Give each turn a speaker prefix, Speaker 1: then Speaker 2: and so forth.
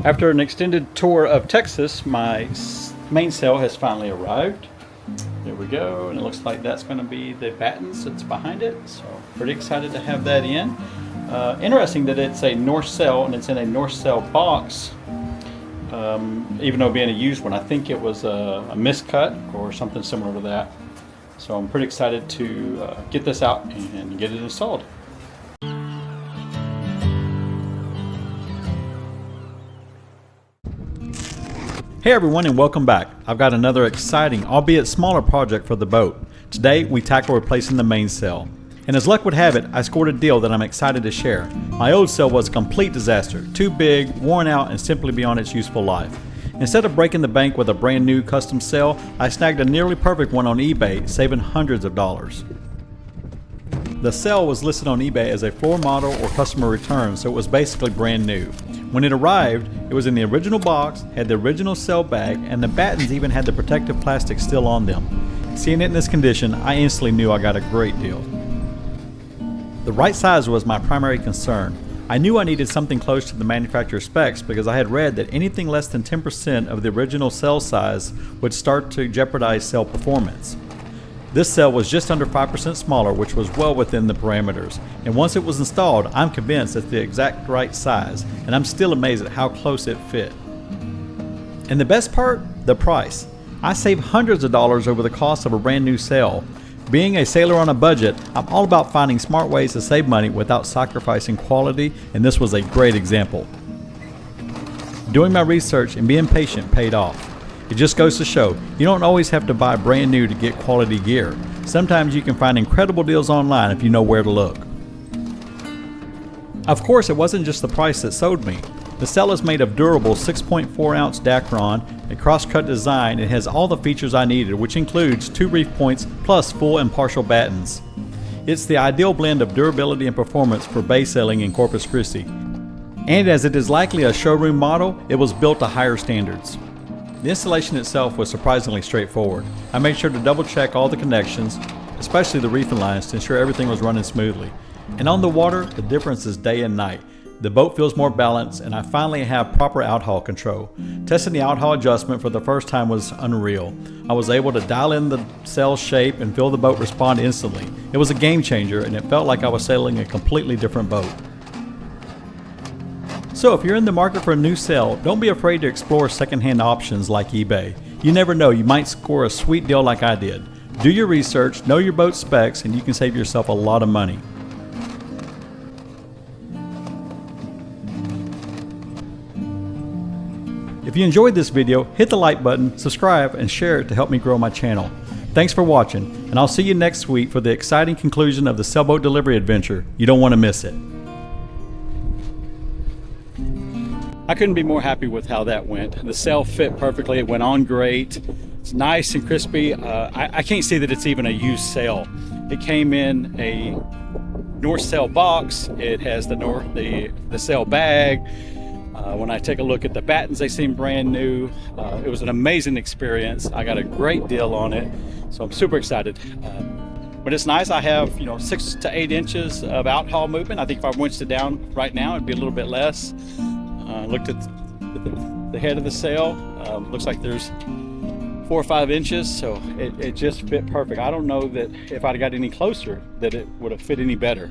Speaker 1: After an extended tour of Texas, my mainsail has finally arrived. There we go, and it looks like that's going to be the battens that's behind it, so pretty excited to have that in. Interesting that it's a North Sail and it's in a North Sail box, even though being a used one. I think it was a miscut or something similar to that. So I'm pretty excited to get this out and get it installed. Hey everyone, and welcome back. I've got another exciting, albeit smaller project for the boat. Today we tackle replacing the mainsail. And as luck would have it, I scored a deal that I'm excited to share. My old sail was a complete disaster, too big, worn out, and simply beyond its useful life. Instead of breaking the bank with a brand new custom sail, I snagged a nearly perfect one on eBay, saving hundreds of dollars. The sail was listed on eBay as a floor model or customer return, so it was basically brand new. When it arrived, it was in the original box, had the original sail bag, and the battens even had the protective plastic still on them. Seeing it in this condition, I instantly knew I got a great deal. The right size was my primary concern. I knew I needed something close to the manufacturer's specs because I had read that anything less than 10% of the original sail size would start to jeopardize sail performance. This sail was just under 5% smaller, which was well within the parameters, and once it was installed, I'm convinced it's the exact right size, and I'm still amazed at how close it fit. And the best part? The price. I saved hundreds of dollars over the cost of a brand new sail. Being a sailor on a budget, I'm all about finding smart ways to save money without sacrificing quality, and this was a great example. Doing my research and being patient paid off. It just goes to show, you don't always have to buy brand new to get quality gear. Sometimes you can find incredible deals online if you know where to look. Of course, it wasn't just the price that sold me. The sail is made of durable 6.4 ounce Dacron, a cross-cut design, and has all the features I needed, which includes 2 reef points plus full and partial battens. It's the ideal blend of durability and performance for bay sailing in Corpus Christi. And as it is likely a showroom model, it was built to higher standards. The installation itself was surprisingly straightforward. I made sure to double check all the connections, especially the reefing lines, to ensure everything was running smoothly. And on the water, the difference is day and night. The boat feels more balanced, and I finally have proper outhaul control. Testing the outhaul adjustment for the first time was unreal. I was able to dial in the sail shape and feel the boat respond instantly. It was a game changer, and it felt like I was sailing a completely different boat. So if you're in the market for a new sail, don't be afraid to explore secondhand options like eBay. You never know, you might score a sweet deal like I did. Do your research, know your boat specs, and you can save yourself a lot of money. If you enjoyed this video, hit the like button, subscribe, and share it to help me grow my channel. Thanks for watching, and I'll see you next week for the exciting conclusion of the sailboat delivery adventure. You don't want to miss it. I couldn't be more happy with how that went. The sail fit perfectly, it went on great. It's nice and crispy. I can't see that it's even a used sail. It came in a North Sail box. It has the sail bag. When I take a look at the battens, they seem brand new. It was an amazing experience. I got a great deal on it, so I'm super excited. But it's nice. I have 6 to 8 inches of outhaul movement. I think if I winched it down right now, it'd be a little bit less. Looked at the head of the sail. Looks like there's 4 or 5 inches, so it just fit perfect. I don't know that if I'd got any closer that it would have fit any better.